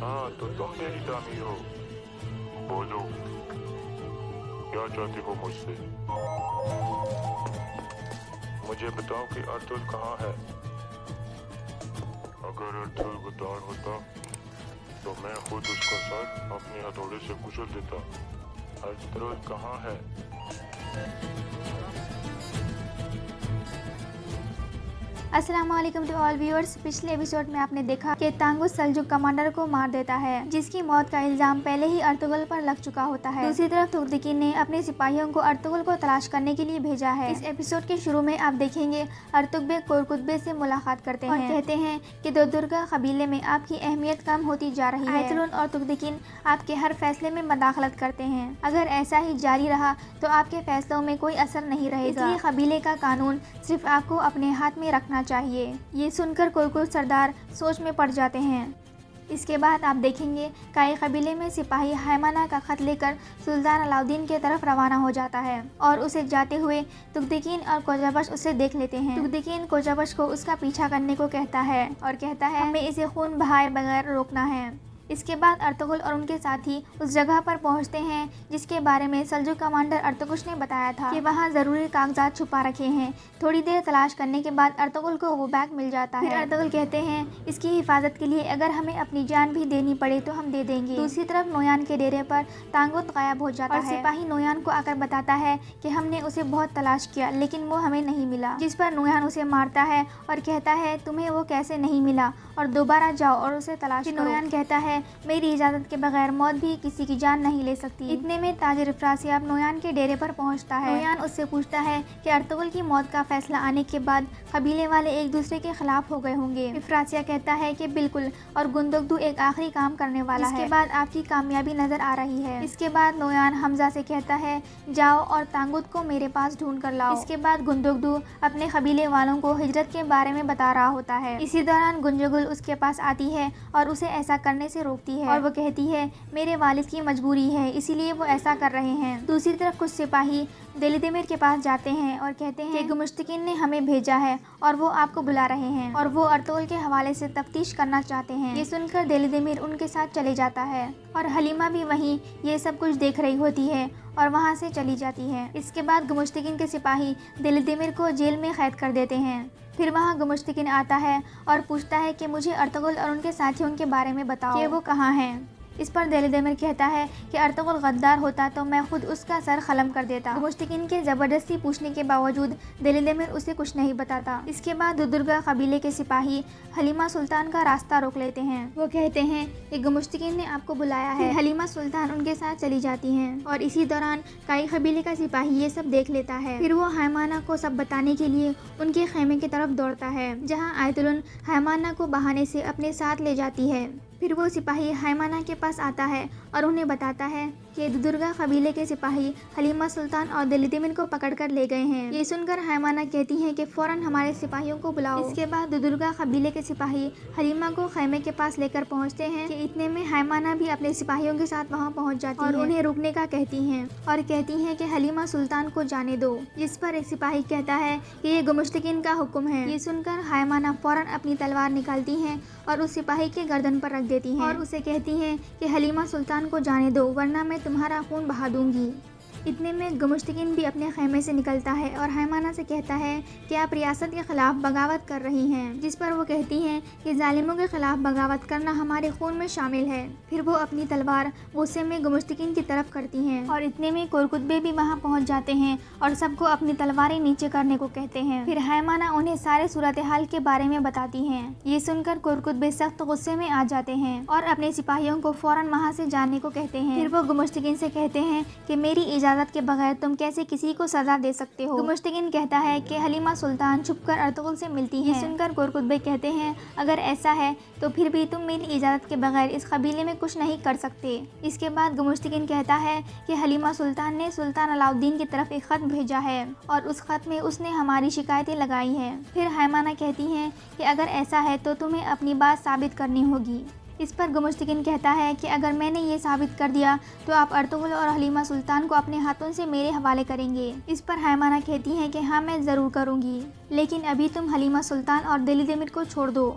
हाँ, तो तुम मेरी दामी हो। बोलो, क्या चाहते हो मुझसे? मुझे बताओ कि अर्तुल कहाँ है। अगर अर्तुल गुद्दार होता तो मैं खुद उसका सर अपने हथौड़े से कुचल देता। अर्तुल कहाँ है? अस्सलाम वालेकुम टू ऑल व्यूअर्स। पिछले एपिसोड में आपने देखा कि तांगुस सल्जुक कमांडर को मार देता है, जिसकी मौत का इल्जाम पहले ही अर्तुगरुल पर लग चुका होता है। दूसरी तरफ तुर्दिकीन ने अपने सिपाहियों को अर्तुगरुल को तलाश करने के लिए भेजा है। इस एपिसोड के शुरू में आप देखेंगे अर्तुगबेक कोरकुतबे से मुलाकात करते हैं और कहते हैं कि दोदुर्गा कबीले में आपकी अहमियत कम होती जा रही है। आयतुलन और तुर्दिकीन आपके हर फैसले में मदाखलत करते हैं। अगर ऐसा ही जारी रहा तो आपके फैसलों में कोई असर नहीं रहेगा। इसलिए कबीले का कानून सिर्फ आपको अपने हाथ में रखना चाहिए। ये सुनकर कोरकुल सरदार सोच में पड़ जाते हैं। इसके बाद आप देखेंगे काई कबीले में सिपाही हैमाना का खत लेकर सुल्तान अलाउद्दीन की तरफ रवाना हो जाता है और उसे जाते हुए तुगदिकीन और कोजाबश उसे देख लेते हैं। तुगदिकीन कोजाबश को उसका पीछा करने को कहता है और कहता है हमें इसे खून बहाए बगैर रोकना है। इसके बाद अर्तुगरुल और उनके साथी उस जगह पर पहुंचते हैं जिसके बारे में सल्जुक कमांडर अर्तुगरुल ने बताया था कि वहां जरूरी कागजात छुपा रखे हैं। थोड़ी देर तलाश करने के बाद अर्तुगरुल को वो बैग मिल जाता है। फिर अर्तुगरुल कहते हैं इसकी हिफाजत के लिए अगर हमें अपनी जान भी देनी पड़े तो हम दे देंगे। दूसरी तरफ नोयान के डेरे पर तांगुत गायब हो जाता है और सिपाही नोयान को आकर बताता है कि हमने उसे बहुत तलाश किया लेकिन वो हमें नहीं मिला, जिस पर नोयान उसे मारता है और कहता है तुम्हें वो कैसे नहीं मिला और दोबारा जाओ और उसे तलाश करो। नोयान कहता है मेरी इजाज़त के बगैर मौत भी किसी की जान नहीं ले सकती। इतने में ताजिर इफ्रासियाब नोयान के डेरे पर पहुंचता है। नोयान उससे पूछता है कि अर्तुगरुल की मौत का फैसला आने के बाद कबीले वाले एक दूसरे के खिलाफ हो गए होंगे। इफ्रासिया कहता है कि बिल्कुल, और गुंदुगदू एक आखिरी काम करने वाला है। इसके बाद आपकी कामयाबी नजर आ रही है। इसके बाद नोयान हमजा से कहता है जाओ और तांगुत को मेरे पास ढूंढ कर लाओ। इसके बाद गुंदुगदू अपने कबीले वालों को हिजरत के बारे में बता रहा होता है। इसी दौरान गुंजगुल उसके पास आती है और उसे ऐसा करने से रोकती है और वो कहती है मेरे वालिद की मजबूरी है इसीलिए वो ऐसा कर रहे हैं। दूसरी तरफ कुछ सिपाही देलिदिमिर के पास जाते हैं और कहते हैं कि गुमुश्तकिन ने हमें भेजा है और वो आपको बुला रहे हैं और वो अर्तुगरुल के हवाले से तफ्तीश करना चाहते हैं। ये सुनकर देलिदिमिर उनके साथ चले जाता है और हलीमा भी वहीं ये सब कुछ देख रही होती है और वहाँ से चली जाती है। इसके बाद गुमुश्तकिन के सिपाही देलिदिमिर को जेल में कैद कर देते हैं। फिर वहाँ गुमुश्तकिन आता है और पूछता है कि मुझे अर्तुगरुल और उनके साथियों के बारे में बताओ कि वो कहाँ हैं। इस पर देलिदिमिर कहता है कि अर्तुगरुल गद्दार होता तो मैं खुद उसका सर खलम कर देता। गुमुश्तकिन के ज़बरदस्ती पूछने के बावजूद देलिदिमिर उसे कुछ नहीं बताता। इसके बाद दुदुर्गा कबीले के सिपाही हलीमा सुल्तान का रास्ता रोक लेते हैं। वो कहते हैं कि गुमुश्तकिन ने आपको बुलाया है। हलीमा सुल्तान उनके साथ चली जाती हैं और इसी दौरान काई कबीले का सिपाही ये सब देख लेता है। फिर वो हैमाना को सब बताने के लिए उनके खेमे की तरफ दौड़ता है, जहाँ आयतुलन हैमाना को बहाने से अपने साथ ले जाती है। फिर वो सिपाही हैमाना के पास आता है और उन्हें बताता है कि दुदुर्गा कबीले के सिपाही हलीमा सुल्तान और देलिदिमिर को पकड़कर ले गए हैं। ये सुनकर हैमाना कहती हैं कि फौरन हमारे सिपाहियों को बुलाओ। इसके बाद दुदुर्गा कबीले के सिपाही हलीमा को खैमे के पास लेकर पहुंचते हैं कि इतने में हैमाना भी अपने सिपाहियों के साथ वहां पहुंच जाती है और उन्हें रुकने का कहती हैं और कहती हैं कि हलीमा सुल्तान को जाने दो। जिस पर एक सिपाही कहता है कि ये गुमुश्तकिन का हुक्म है। ये सुनकर हैमाना फौरन अपनी तलवार निकालती हैं और उस सिपाही के गर्दन पर रख देती हैं और उसे कहती हैं कि हलीमा सुल्तान को जाने दो वरना मैं तुम्हारा खून बहा दूंगी। इतने में गुमुश्तकिन भी अपने खेमे से निकलता है और हैमाना से कहता है कि आप रियासत के खिलाफ बगावत कर रही हैं। जिस पर वो कहती हैं कि जालिमों के खिलाफ बगावत करना हमारे खून में शामिल है। फिर वो अपनी तलवार गुस्से में गुमुश्तकिन की तरफ करती हैं और इतने में कोरकुतबे भी वहाँ पहुँच जाते हैं और सबको अपनी तलवारें नीचे करने को कहते हैं। फिर हैमाना उन्हें सारे सूरत हाल के बारे में बताती हैं। ये सुनकर कोरकुतबे सख्त गुस्से में आ जाते हैं और अपने सिपाहियों को फौरन वहाँ से जाने को कहते हैं। फिर वो गुमुश्तकिन से कहते हैं कि मेरी इजाज़त के बगैर तुम कैसे किसी को सजा दे सकते हो। गुमुश्तकिन कहता है कि हलीमा सुल्तान छुपकर अर्तुगरुल से मिलती हैं। सुनकर कोरकुतबे कहते हैं अगर ऐसा है तो फिर भी तुम मेरी इजाज़त के बगैर इस कबीले में कुछ नहीं कर सकते। इसके बाद गुमुश्तकिन कहता है कि हलीमा सुल्तान ने सुल्तान अलाउद्दीन की तरफ एक खत भेजा है और उस खत में उसने हमारी शिकायतें लगाई हैं। फिर हैमाना कहती हैं कि अगर ऐसा है तो तुम्हें अपनी बात साबित करनी होगी। इस पर गुमुश्तकिन कहता है कि अगर मैंने ये साबित कर दिया तो आप अर्तुगरुल और हलीमा सुल्तान को अपने हाथों से मेरे हवाले करेंगे। इस पर हैमाना कहती हैं कि हाँ मैं ज़रूर करूँगी, लेकिन अभी तुम हलीमा सुल्तान और देलिदिमिर को छोड़ दो।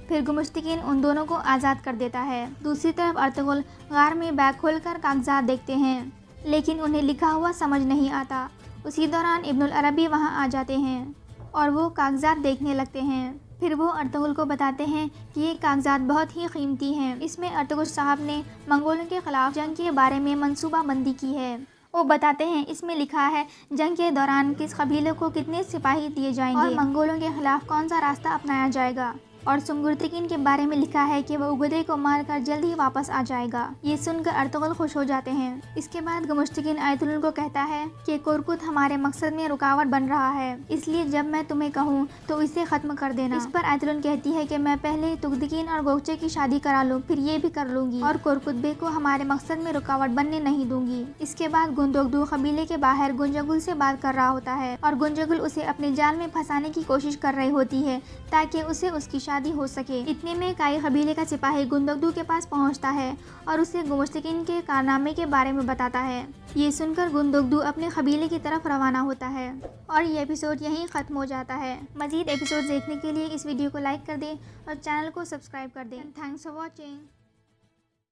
फिर गुमुश्तकीन उन दोनों को आज़ाद कर देता है। दूसरी तरफ अर्तुगरुल गार में बैग खोलकर कागजात देखते हैं, लेकिन उन्हें लिखा हुआ समझ नहीं आता। उसी दौरान इब्नुल अरबी वहां आ जाते हैं और वो कागजात देखने लगते हैं। फिर वो अर्तुगरुल को बताते हैं कि ये कागजात बहुत ही कीमती हैं। इसमें अर्तुगरुल साहब ने मंगोलों के खिलाफ जंग के बारे में मंसूबाबंदी की है। वो बताते हैं इसमें लिखा है जंग के दौरान किस कबीले को कितने सिपाही दिए जाएंगे और मंगोलों के खिलाफ कौन सा रास्ता अपनाया जाएगा। और सुंगुर्तिकीन के बारे में लिखा है कि वो उगदे को मारकर जल्द ही वापस आ जाएगा। ये सुनकर अर्तुगरुल खुश हो जाते हैं। इसके बाद गुमुश्तकीन आयतुल्लाह को कहता है कि कुरकुत हमारे मकसद में रुकावट बन रहा है, इसलिए जब मैं तुम्हें कहूँ तो इसे खत्म कर देना। इस पर आयतुल्लाह कहती है कि मैं पहले तुगदिकीन और गोगचे की शादी करा लूँ, फिर ये भी कर लूँगी और कुरकुत बे को हमारे मकसद में रुकावट बनने नहीं दूंगी। इसके बाद गुंदोगदू कबीले के बाहर गुंजगुल से बात कर रहा होता है और गुंजगुल उसे अपने जाल में फंसाने की कोशिश कर रही होती है ताकि उसे उसकी शादी हो सके। इतने में काई कबीले का सिपाही गुंदगदू के पास पहुंचता है और उसे गुमुश्तकीन के कारनामे के बारे में बताता है। ये सुनकर गुंदगदू अपने कबीले की तरफ रवाना होता है और ये एपिसोड यहीं ख़त्म हो जाता है। मज़ीद एपिसोड देखने के लिए इस वीडियो को लाइक कर दें और चैनल को सब्सक्राइब कर दें। Thanks for watching.